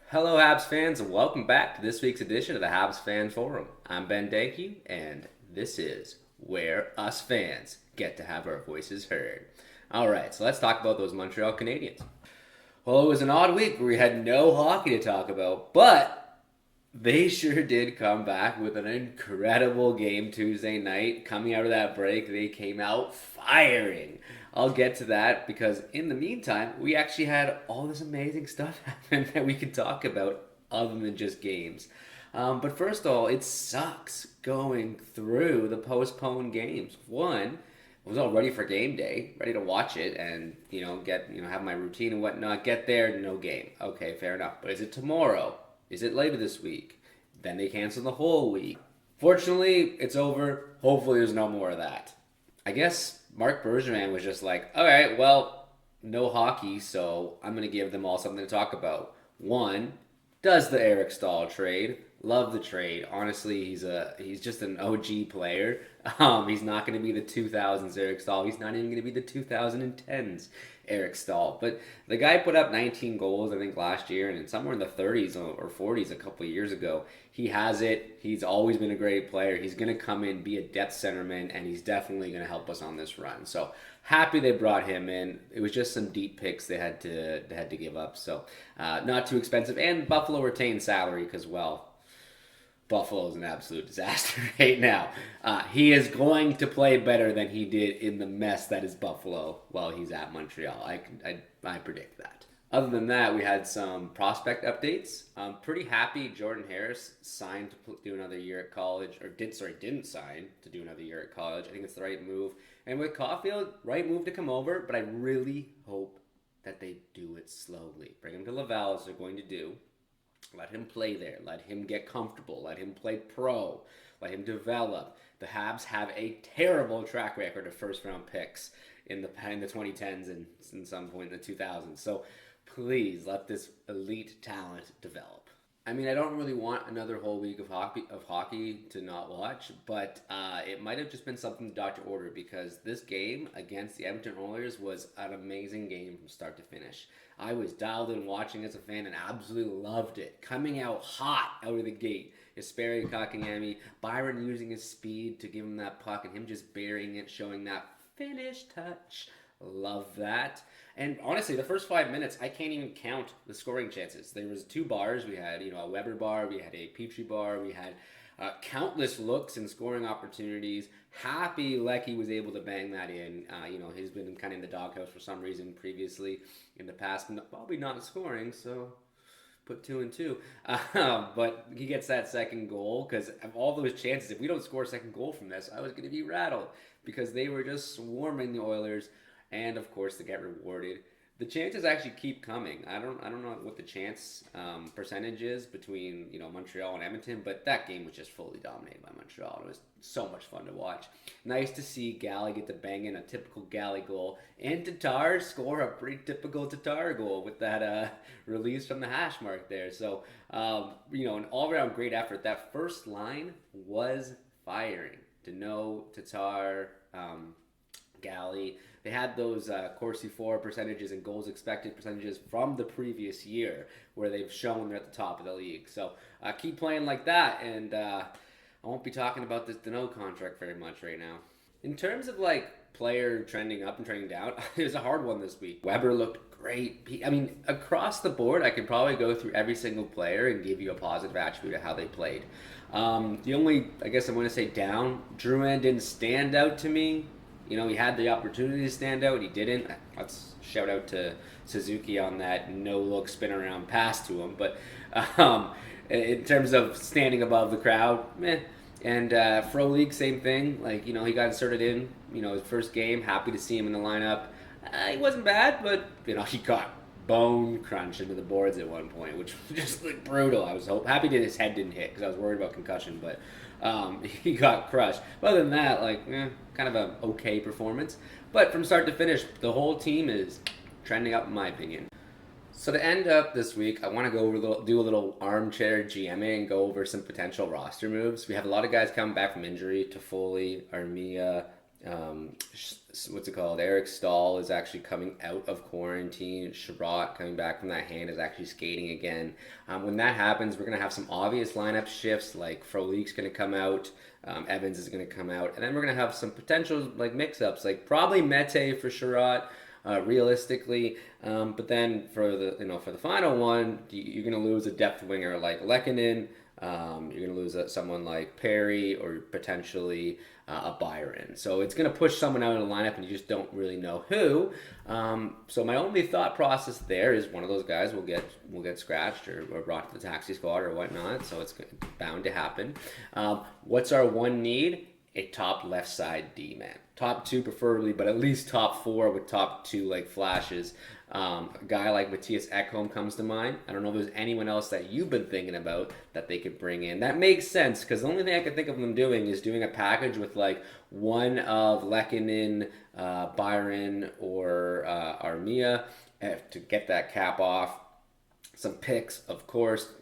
Hello, Habs fans, and welcome back to this week's edition of the Habs Fan Forum. I'm Ben Dankiw, and this is where us fans get to have our voices heard. All right, so let's talk about those Montreal Canadiens. Well, it was an odd week where we had no hockey to talk about, but they sure did come back with an incredible game Tuesday night. Coming out of that break, they came out firing. I'll get to that because in the meantime, we actually had all this amazing stuff happen that we can talk about other than just games. But first of all, it sucks going through the postponed games. One, I was all ready for game day, ready to watch it and, get, have my routine and whatnot. Get there, no game. Okay, fair enough. But is it tomorrow? Is it later this week? Then they cancel the whole week. Fortunately, it's over. Hopefully, there's no more of that. I guess Mark Bergevin was just like, all right, well, no hockey, so I'm going to give them all something to talk about. One, does the Eric Staal trade. Love the trade. Honestly, he's just an OG player. He's not going to be the 2000s Eric Staal. He's not even going to be the 2010s Eric Staal. But the guy put up 19 goals, I think, last year, and somewhere in the 30s or 40s a couple of years ago. He has it. He's always been a great player. He's going to come in, be a depth centerman, and he's definitely going to help us on this run. So happy they brought him in. It was just some deep picks they had to give up. So not too expensive, and Buffalo retained salary because Buffalo is an absolute disaster right now. He is going to play better than he did in the mess that is Buffalo while he's at Montreal. I predict that. Other than that, we had some prospect updates. I'm pretty happy Jordan Harris signed to do another year at college, or didn't sign to do another year at college. I think it's the right move. And with Caufield, right move to come over, but I really hope that they do it slowly. Bring him to Laval as they're going to do. Let him play there. Let him get comfortable. Let him play pro. Let him develop. The Habs have a terrible track record of first round picks in the 2010s and in some point in the 2000s. So please let this elite talent develop. I mean, I don't really want another whole week of hockey to not watch, but it might have just been something the doctor ordered because this game against the Edmonton Oilers was an amazing game from start to finish. I was dialed in watching as a fan and absolutely loved it. Coming out hot out of the gate. Jesperi Kotkaniemi, Byron using his speed to give him that puck and him just burying it, showing that finish touch. Love that. And honestly, the first 5 minutes, I can't even count the scoring chances. There was two bars. We had, a Weber bar. We had a Petrie bar. We had countless looks and scoring opportunities. Happy Lecky was able to bang that in. He's been kind of in the doghouse for some reason previously in the past, probably not scoring, so put two and two. But he gets that second goal because of all those chances. If we don't score a second goal from this, I was going to be rattled because they were just swarming the Oilers, and of course they get rewarded. The chances actually keep coming. I don't know what the chance percentage is between Montreal and Edmonton, but that game was just fully dominated by Montreal. It was so much fun to watch. Nice to see Galley get to bang in a typical Galley goal, and Tatar score a pretty typical Tatar goal with that release from the hash mark there. So an all around great effort. That first line was firing. Deneau, Tatar, Galley. They had those Corsi 4 percentages and goals expected percentages from the previous year where they've shown they're at the top of the league. So keep playing like that, and I won't be talking about this Deneau contract very much right now. In terms of player trending up and trending down, it was a hard one this week. Weber looked great. Across the board, I could probably go through every single player and give you a positive attribute of how they played. The only, I guess I'm going to say down, Drouin didn't stand out to me. He had the opportunity to stand out. He didn't. Let's shout out to Suzuki on that no-look spin around pass to him. But in terms of standing above the crowd, meh. And Frolik, same thing. He got inserted in, his first game. Happy to see him in the lineup. He wasn't bad, but, he got bone crunched into the boards at one point, which was just brutal. I was happy that his head didn't hit because I was worried about concussion, but he got crushed. But other than that, kind of an okay performance. But from start to finish, the whole team is trending up in my opinion. So to end up this week, I want to do a little armchair GMing and go over some potential roster moves. We have a lot of guys coming back from injury: Toffoli, Armia, what's it called? Eric Staal is actually coming out of quarantine. Sherratt, coming back from that hand, is actually skating again. When that happens, we're going to have some obvious lineup shifts, like Frolik's going to come out, Evans is going to come out, and then we're going to have some potential like mix-ups, like probably Mete for Sherratt. Realistically, but then for the final one, you're going to lose a depth winger like Lehkonen. You're going to lose someone like Perry or potentially a Byron. So it's going to push someone out of the lineup, and you just don't really know who. So my only thought process there is one of those guys will get scratched or brought to the taxi squad or whatnot. So it's bound to happen. What's our one need? A top left side D man, top two preferably, but at least top four with top two like flashes. A guy like Matthias Ekholm comes to mind. I don't know if there's anyone else that you've been thinking about that they could bring in. That makes sense because the only thing I can think of them doing is doing a package with like one of Lehkonen, Byron, or Armia to get that cap off. Some picks, of course.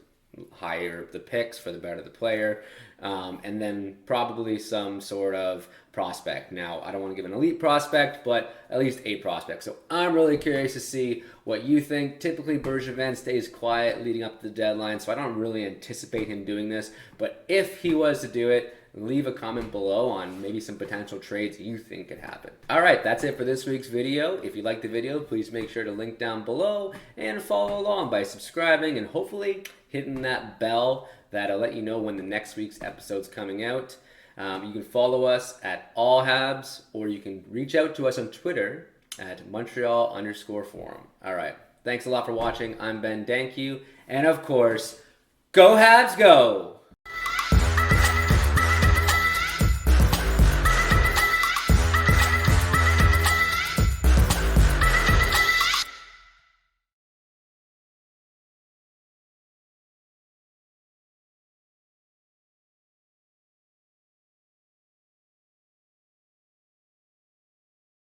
Higher the picks for the better the player, and then probably some sort of prospect. Now, I don't want to give an elite prospect, but at least a prospect. So I'm really curious to see what you think. Typically, Bergevin stays quiet leading up to the deadline, so I don't really anticipate him doing this. But if he was to do it, leave a comment below on maybe some potential trades you think could happen. All right, that's it for this week's video. If you liked the video, please make sure to link down below and follow along by subscribing and hopefully hitting that bell that'll let you know when the next week's episode's coming out. You can follow us at All Habs, or you can reach out to us on Twitter at Montreal_Forum. All right, thanks a lot for watching. I'm Ben Dankiw, and of course, go Habs, go!